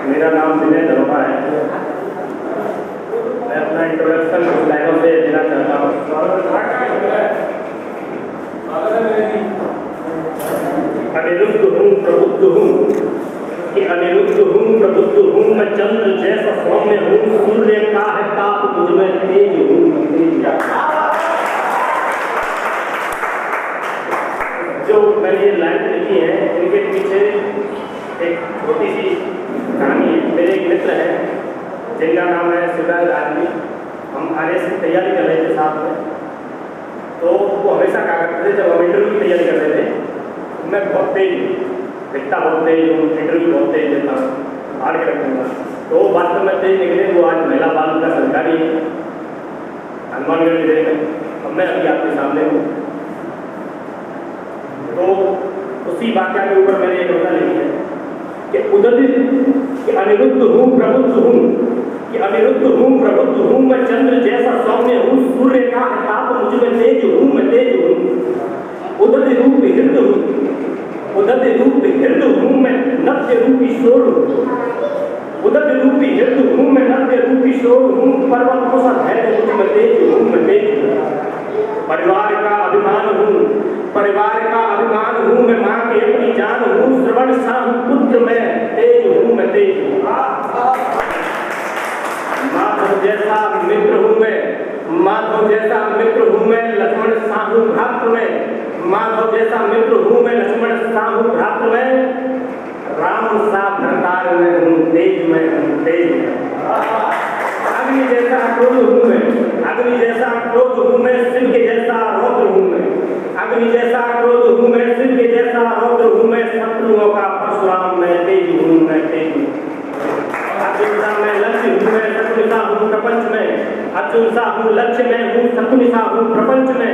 मेरा नाम विनय धनोपा है। मैं अपना इंट्रोडक्शन कुछ लाइनों से देना चाहता हूँ। अनिरुद्ध हूँ, प्रबुद्ध हूँ, कि अनिरुद्ध हूँ, प्रबुद्ध हूँ, मैं चंद्र जैसा सौम्य हूँ, सूर्य का है ताप मुझ में तेज हूँ। जो मैंने ये लाइन लिखी है इनके पीछे एक छोटी सी कहानी है। मेरे एक मित्र हैं जिनका नाम है शिवराज राजवी। हम आरएस की तैयारी कर रहे थे साथ में, तो वो हमेशा कहा करते थे जब हम इंटरव्यू की तैयारी कर रहे थे, मैं बहुत तेज हूँ, लिखता बहुत तेज हूँ, इंटरव्यू बहुत तेज देता हूँ, हार के रखूँगा। तो वास्तव में तेज निकले। वो आज महिला बाल का सरकारी है हनुमानगढ़ जिले में। अब मैं अभी आपके सामने हूँ। तो उसी वाक्य के ऊपर मैंने एक कविता लिखी है कि उददित कि अनिरुद्ध हूँ, प्रबुद्ध हूँ, कि अनिरुद्ध हूँ, प्रबुद्ध हूँ, मैं चंद्र जैसा सौम्य हूँ, सूर्य का है ताप मुझ में तेज हूँ, मैं तेज हूँ। उददित रूप हृदय हूँ, उददित रूप हृदय हूँ, मैं नृत्य रूपी शोर हूँ। उददित रूपी हृदय हूँ, मैं नृत्य रूपी शोर हूँ, पर्वतों सा धैर्य मुझ में तेज हूँ, मैं तेज हूँ। परिवार का अभिमान हूँ, परिवार का अभिमान हूँ, मैं माँ की अपनी जान हूँ, श्रवण शाह पुत्र मैं तेज हूँ, मैं तेज हूँ। माधव जैसा मित्र हूँ मैं, माधव जैसा मित्र हूँ मैं, लक्ष्मण साहू भ्रातृ में, माधव जैसा मित्र हूँ मैं, लक्ष्मण साहू भ्रातृ में, राम सा भरतार में हूँ, तेज में हूँ, तेज में। अग्नि जैसा क्रोध हूँ मैं, अग्नि जैसा क्रोध हूँ मैं, शिव के जैसा रौद्र हूँ मैं, अग्नि जैसा क्रोध हूँ मैं, शिव के जैसा रौद्र हूँ मैं, शत्रुओं का परशुराम मैं, तेज हूँ, मैं तेज हूँ। अर्जुन सा मैं लक्ष्य हूँ मैं, शत्रुनिशा हूँ प्रपंच में, अर्जुन सा हूँ लक्ष्य में हूँ, शत्रुनिशा हूँ प्रपंच में,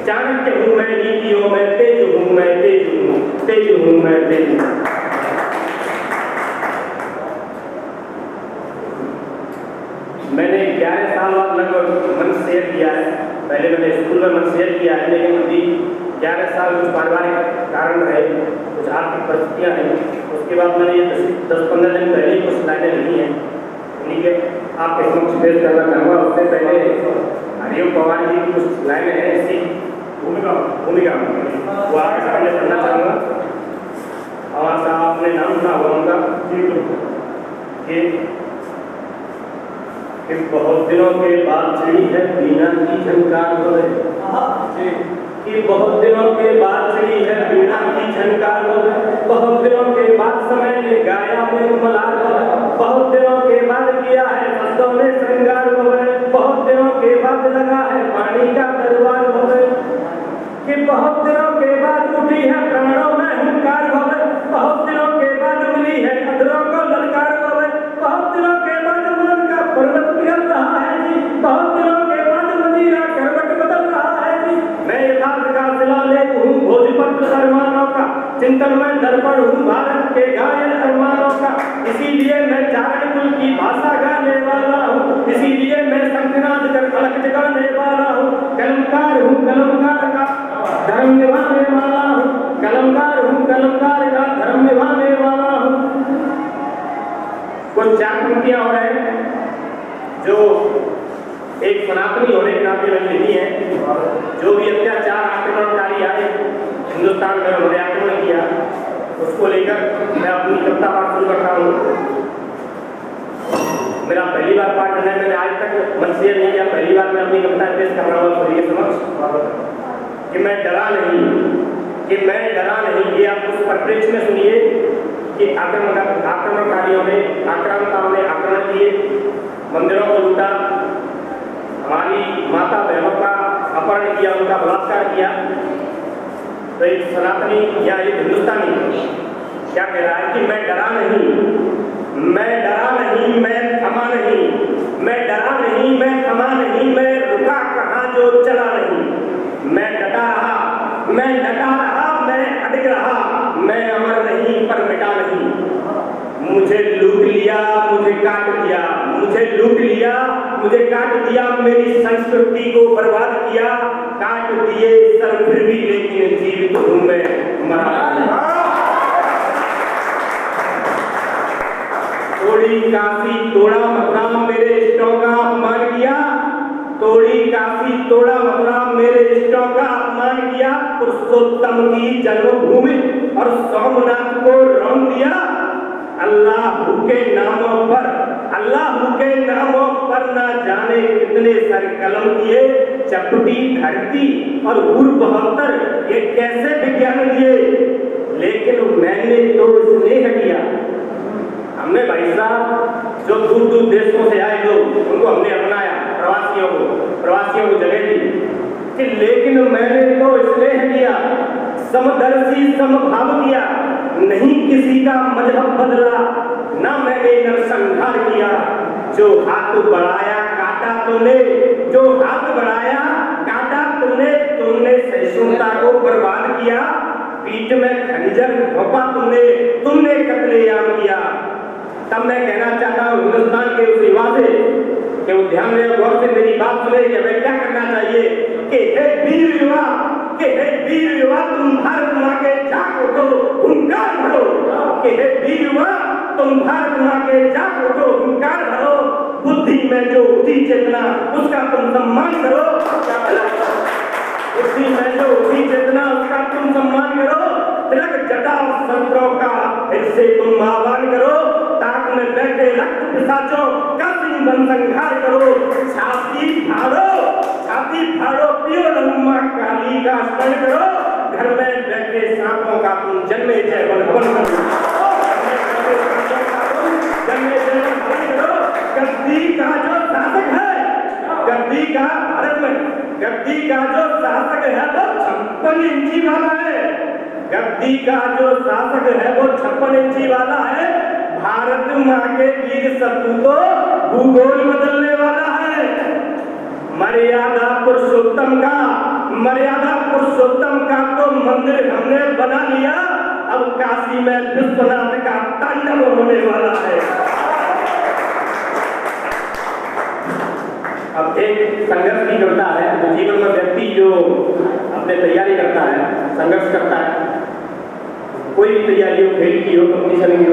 चाणक्य हूँ मैं नीतियों में, तेज हूँ मैं, तेज हूँ, तेज हूँ मैं, तेज हूँ। मैंने 11 साल बाद लगभग मंच शेयर किया है। पहले मैंने स्कूल में मंच शेयर किया है, लेकिन अभी 11 साल कुछ पारिवारिक कारण रहे, कुछ आर्थिक परिस्थितियाँ हैं, उसके बाद मैंने ये 10-15 दिन पहले ही कुछ लाइनें लिखी हैं, उन्हीं के आपके समक्ष पेश करना चाहूँगा। उससे पहले हरिओम पवार जी की कुछ लाइनें हैं ऐसी भूमिका वो आपके सामने पढ़ना चाहूँगा। और साहब आपने नाम सुना हुआ उनका कि बहुत दिनों के बाद चिड़ी है बीना की झनकार बोले, कि बहुत दिनों के बाद चिड़ी है बीना की झनकार बोले, बहुत दिनों के बाद समय ने गाया में मलार बोले, बहुत दिनों के बाद किया है फसलों ने श्रृंगार बोले, बहुत दिनों के बाद लगा है पानी का दरबार बोले, कि बहुत दिनों के बाद उठी है प्राणों में हुंकार बोले, बहुत दिनों के बाद मिली है अधरों को ललकार बोले, बहुत दिनों के बाद मन का पर्वत पिघल रहा है जी, बहुत दिनों के बाद मदीरा करवट बदल रहा है जी। मैं यथार्थ का शिलालेख हूँ, भोजपत्र अरमानों का, चिंतन में दर्पण हूँ भारत के घायल अरमानों का, इसीलिए मैं चारण कुल की भाषा गाने वाला हूँ, इसीलिए मैं शंखनाद कर अलख जगाने वाला हूँ। कलमकार हूँ, कलमकार का धर्म निभाने वाला हूँ, कलमकार हूँ, कलमकार का धर्म निभाने वाला हूँ। कुछ 4 पंक्तियां और हैं जो एक सनातनी होने के नाते मैंने लिखी है। जो भी अत्याचार आक्रमणकारी आए हिंदुस्तान में, उन्होंने आक्रमण किया, उसको लेकर मैं अपनी कविता पाठ शुरू करता हूँ। मेरा पहली बार पाठ है, मैंने आज तक मंच शेयर नहीं किया, पहली बार मैं अपनी कविता पेश कर रहा हूँ आपके समक्ष। कि मैं डरा नहीं, कि मैं डरा नहीं, ये आप उस परिप्रेक्ष्य में सुनिए कि आक्रमणकारियों ने, आक्रांताओं ने आक्रमण किए, मंदिरों को लूटा, हमारी माता बहनों का अपहरण किया, उनका बलात्कार किया। तो एक सनातनी या एक हिंदुस्तानी क्या कह रहा है कि मैं डरा नहीं, मैं डरा नहीं, मैं थमा नहीं, मैं डरा नहीं, मैं थमा नहीं, मैं रुका कहाँ जो चला नहीं, मैं डटा रहा, मैं डटा रहा, मैं अटक रहा, मैं अमर नहीं पर मिटा नहीं। मुझे लूट लिया, मुझे काट दिया, मुझे लूट लिया, मुझे काट दिया, मेरी संस्कृति को बर्बाद किया, काट दिए सर फिर भी लेकिन जीवित हूँ मैं, मरा नहीं। तोड़ी काशी तोड़ा मथुरा मेरे इष्टों का अपमान किया, तोड़ी काशी तोड़ा मथुरा मेरे इष्टों का अपमान किया, पुरुषोत्तम की जन्मभूमि और सोमनाथ को रौंद दिया। अल्लाह के नामों पर ना जाने कितने सर कलम किए, चपटी धरती और हुर बहत्तर ये कैसे विज्ञान दिए, लेकिन मैंने तो स्नेह किया। हमने भाई साहब जो दूर दूर देशों से आए लोग उनको हमने अपनाया, प्रवासियों को जगह दी कि लेकिन मैंने तो स्नेह किया, समदर्शी समभाव किया, नहीं किसी का मजहब बदला, ना मैंने नरसंहार किया। जो हाथ बढ़ाया काटा तूने, जो हाथ बढ़ाया काटा तूने, तुमने सहिष्णुता को बर्बाद किया, पीठ में खंजर घोंपा तुमने कत्लेआम किया। तब मैं कहना चाहता हूँ हिंदुस्तान के उस युवा से कि वो ध्यान में गौर से मेरी बात सुने कि हमें क्या करना चाहिए कि हे वीर युवा तुम भारत माँ के जाग उठो, हुंकार भरो, कि हे वीर युवा तुम भारत माँ के जाग उठो, हुंकार भरो, बुद्धि में जो उठी चेतना उसका तुम सम्मान करो, बुद्धि में जो उठी चेतना उसका तुम सम्मान करो, तिलक जटा शस्त्रों का फिर से तुम आह्वान करो, ताक में बैठे रक्त पिशाचों का सिंह संहार करो, छाती फाड़ो पियो लम्मा काली का स्मरण करो, घर में बैठे सांपों का तुम जन्मे जय हवन करो, जन्मे जय हवन करो। गद्दी का जो शासक है, गद्दी का भारत में गद्दी का जो शासक है वो 56 इंची वाला है, गद्दी का जो शासक है वो 56 इंची वाला है। भारत माँ के वीर सपूतों भूगोल बदलने वाला है। मर्यादा पुरुषोत्तम का तो मंदिर हमने बना लिया, अब काशी में विश्वनाथ का तांडव होने वाला है। अब एक संघर्ष की करता है तो जीवन में व्यक्ति जो अपने तैयारी करता है, संघर्ष करता है, कोई भी तैयारी हो, खेल की हो, कंपटीशन की हो,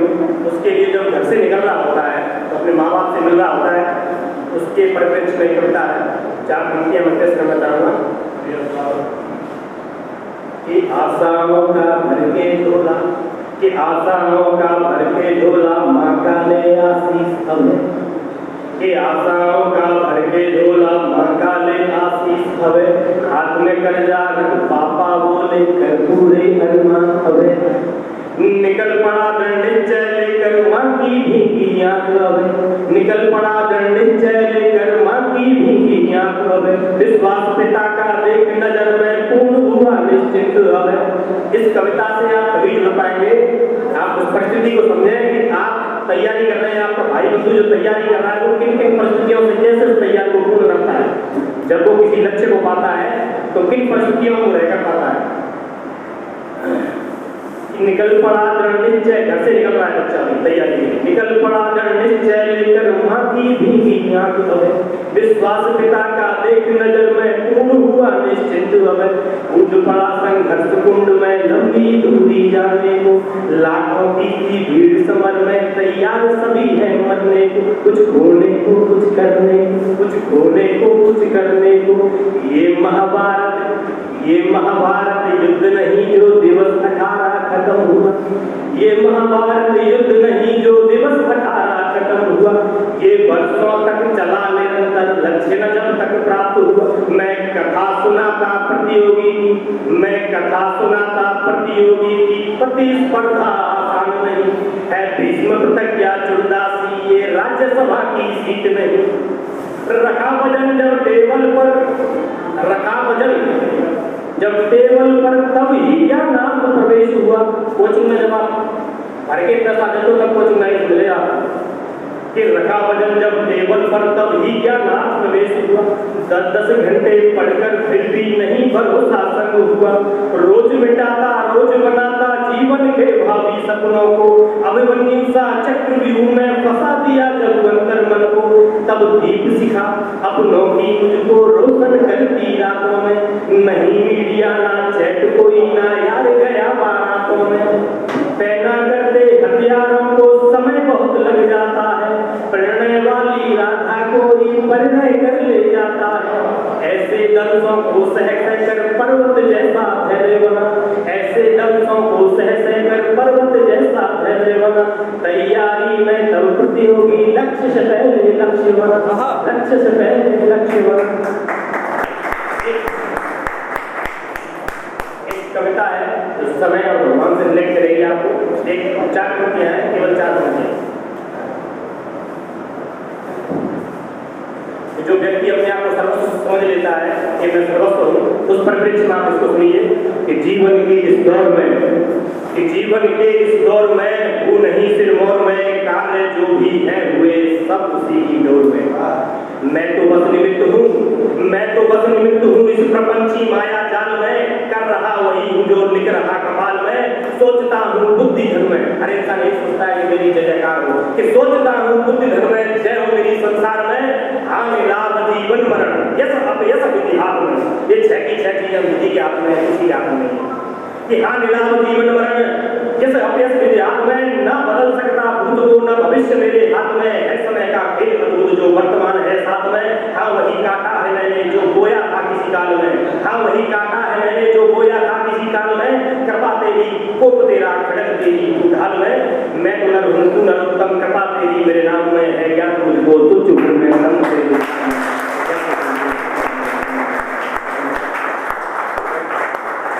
उसके लिए जब घर से निकल रहा होता है तो अपने माँ बाप से मिल रहा होता है, उसके परिप्रेक्ष्य में करता है। 4 पंक्तियां मैं पेश करना चाहूँगा कि आशाओं का भर के झोला, कि आशाओं का भर के झोला माँ का ले आशीष हमें, कि आशाओं का भर के झोला माँ का ले आशीष हमें, हाथ में कर्जा रख पापा बोले कर पूरे अरमान हमें, निकल पड़ा दृढ़ निश्चय लेकर माँ की भीगी आंख हमें, निकल पड़ा दृढ़ निश्चय लेकर माँ की भीगी आंख हमें, विश्वास पिता का देख नजर में पूर्ण हुआ निश्चिंत हमें। इस कविता से आप कभी जुड़ पाएंगे, आप उस परिस्थिति को समझें कि आप तैयारी कर रहे हैं, आपका भाई बंधु जो तैयारी कर रहा है वो किन किन परिस्थितियों से कैसे उस तैयारी को पूर्ण करता है, जब वो किसी लक्ष्य को पाता है तो किन परिस्थितियों को रहकर पाता है। निकल पड़ा दृढ़ निश्चय, घर से निकल रहा है बच्चा तैयारी के लिए, निकल पड़ा दृढ़ निश्चय लेकर माँ की भीगी आंख हमें, विश्वास पिता का देख नजर में पूर्ण हुआ निश्चिंत हमें, कूद पड़ा संघर्ष कुंड में लंबी दूरी जाने को, लाखों की भीड़ समर में तैयार सभी है मरने को, कुछ खोने को कुछ करने को, कुछ खोने को कुछ करने को। ये महाभारत युद्ध नहीं जो दिवस 18 खत्म हुआ, ये महाभारत युद्ध नहीं जो दिवस 18 खत्म हुआ, ये वर्षों तक चला निरंतर लक्ष्य न जब तक प्राप्त हुआ। मैं कथा सुनाता प्रतियोगी की प्रतिस्पर्धा आसान नहीं है, भीष्म प्रतिज्ञा चुड़दासी ये राज्यसभा की सीट नहीं। रखा वजन जब टेबल पर तब ही क्या नाम प्रवेश हुआ। कोचिंग में जब आप भर के पैसा दे तो तब कोचिंग नहीं मिले आप कि रखा वजन जब टेबल पर तब ही क्या नाम प्रवेश हुआ। 10 घंटे पढ़कर फिर भी नहीं भरोसा संग हुआ, रोज मिटाता रोज बनाता जीवन के भावी सपनों को, अभिमन्यु सा चक्रव्यूह में फंसा दिया जब अंतर मन को। तब दीप शिखा अपनों की मुझको रोशन करती रातों में, नहीं मीडिया ना चैट कोई ना यार गया बारातों में। पैना करते हथियारों को समय बहुत लग जाता है, को सह कर पर्वत जैसा धैर्य बना, ऐसे दंशों को सह कर पर्वत जैसा धैर्य बना, तैयारी में तब पूर्ति होगी, लक्ष्य से पहले लक्ष्य बना, लक्ष्य से पहले लक्ष्य बना। एक कविता है जो समय और भगवान से रिलेट करेगी आपको। एक 4 पंक्तियां हैं, केवल 4 पंक्तियां। जो व्यक्ति अपने आप को सर्वस्व समझ लेता है कि मैं सर्वस्व हूँ, उस परिप्रेक्ष्य में आप इसको सुनिए कि जीवन के इस दौर में वो नहीं सिरमौर में, कार्य जो भी है हुए सब उसी की डोर में। मैं तो बस निमित्त हूँ इस प्रपंची माया जाल में, कर रहा वही हूँ जो लिख रहा कपाल में, सोचता हूँ बुद्धि धन में। हर इंसान ये सोचता है कि मेरी जय जयकार हो, कि सोचता हूँ बुद्धि धन में, जय हो मेरी संसार में, हानि लाभ जीवन मरण यस अपयस विधि हाथ में। ये 6 की 6 चीजें विधि के हाथ में, किसी के हाथ में नहीं है। कि हानि लाभ जीवन मरण यस अपयस विधि हाथ में, न बदल सकता भूत को न भविष्य मेरे हाथ में, है समय का खेल अद्भुत जो वर्तमान